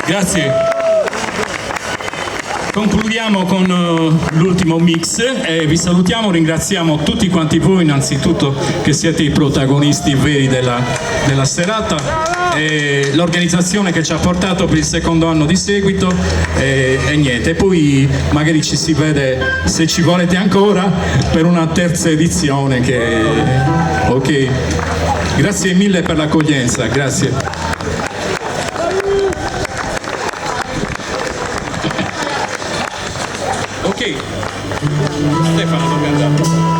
Grazie. Concludiamo con l'ultimo mix e vi salutiamo, ringraziamo tutti quanti voi innanzitutto che siete i protagonisti veri della serata, e l'organizzazione che ci ha portato per il secondo anno di seguito e niente, poi magari ci si vede, se ci volete ancora, per una terza edizione ok. Grazie mille per l'accoglienza, grazie. Ok, Stefano, dove è andato?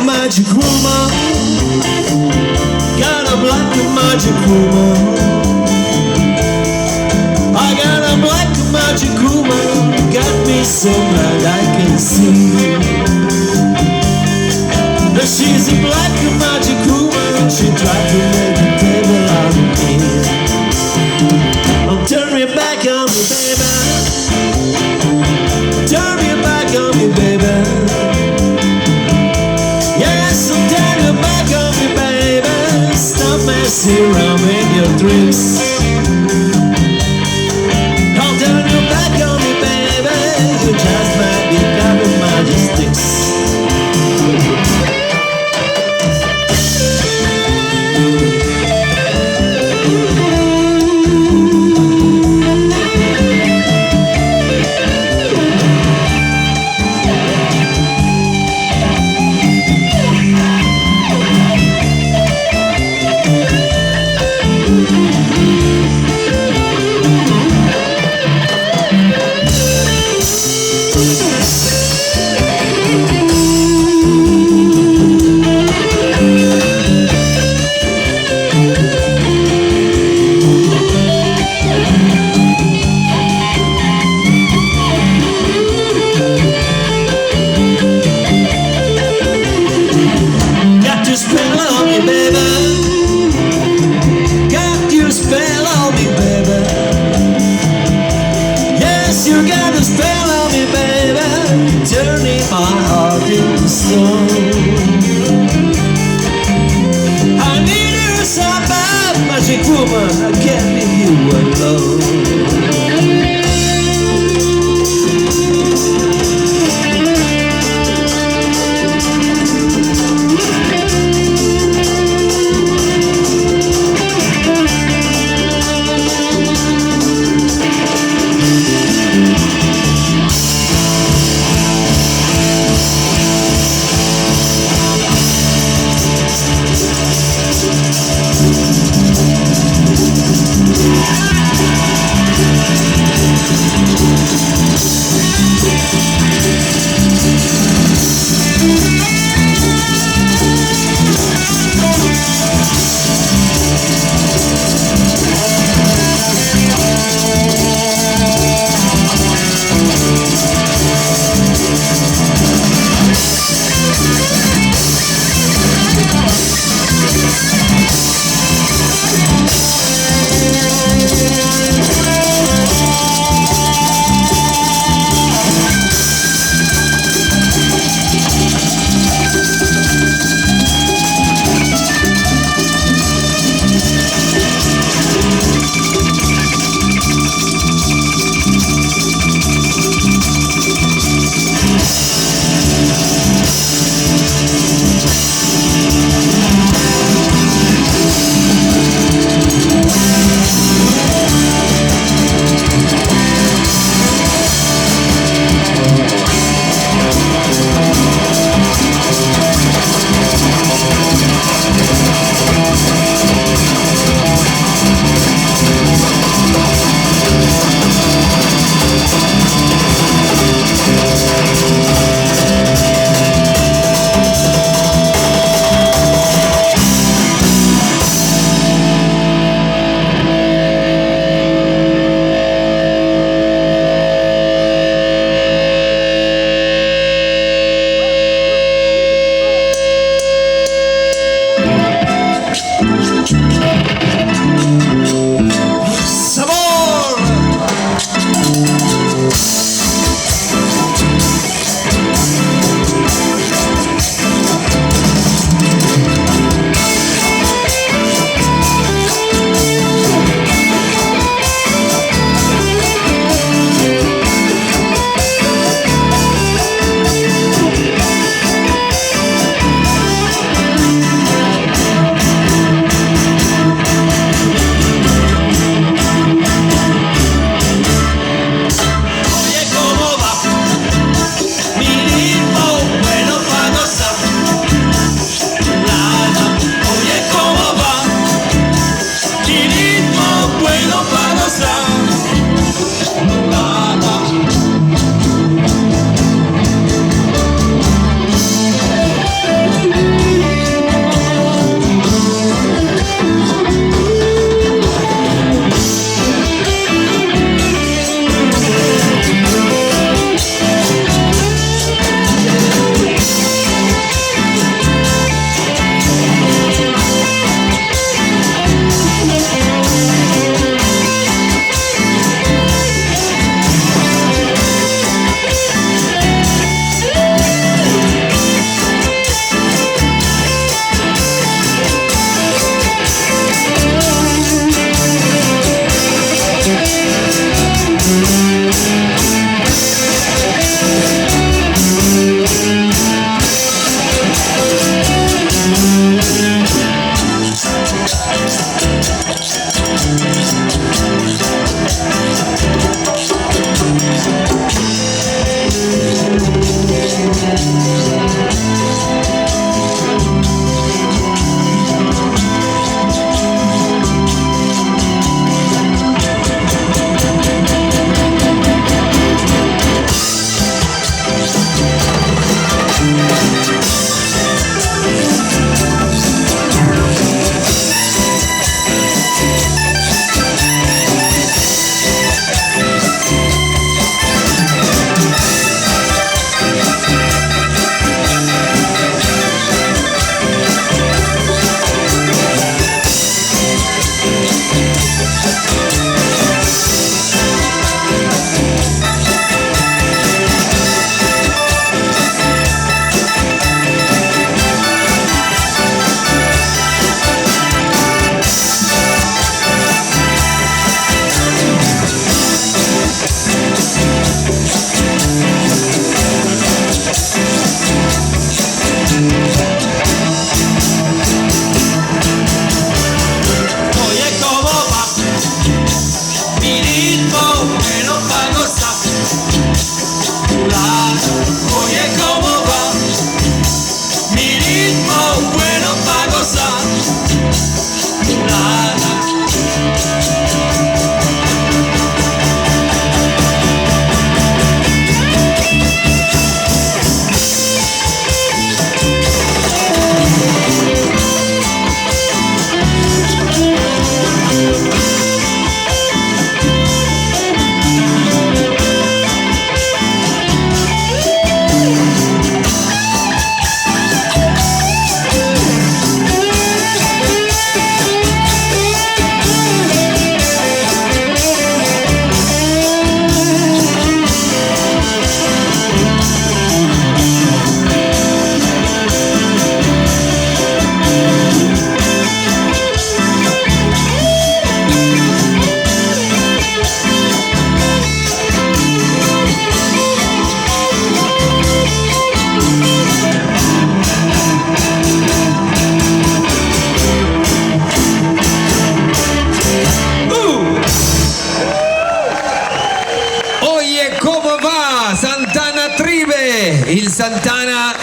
Magic woman, got a black magic woman. I got a black magic woman, got me so blind I can see. But she's a black magic woman, she tried to make a table out of me. Oh, turn me back on me, baby. Turn me back on me, baby. Messing around with your tricks. Don't turn your back on me, baby. You just might be covered magic sticks. You got a spell on me, baby, turning my heart into stone. I need you so bad, magic woman, I can't leave you alone.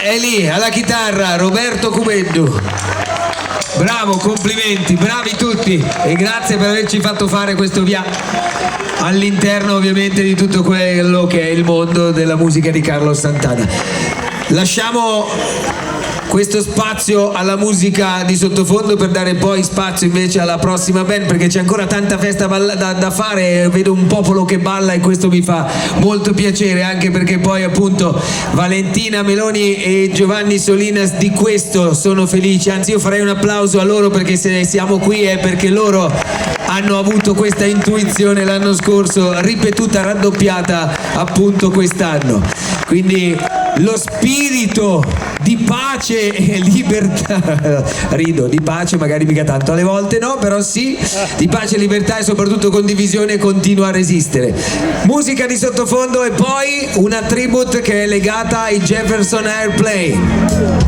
è lì alla chitarra Roberto Cubeddu. Bravo, complimenti, bravi tutti e grazie per averci fatto fare questo viaggio all'interno ovviamente di tutto quello che è il mondo della musica di Carlos Santana. Lasciamo questo spazio alla musica di sottofondo per dare poi spazio invece alla prossima band, perché c'è ancora tanta festa da fare, vedo un popolo che balla e questo mi fa molto piacere, anche perché poi appunto Valentina Meloni e Giovanni Solinas di questo sono felici, anzi io farei un applauso a loro perché se siamo qui è perché loro hanno avuto questa intuizione l'anno scorso, ripetuta, raddoppiata appunto quest'anno. Quindi lo spirito di pace e libertà, rido, di pace magari mica tanto alle volte no, però sì, di pace, libertà e soprattutto condivisione continua a resistere. Musica di sottofondo e poi una tribute che è legata ai Jefferson Airplane.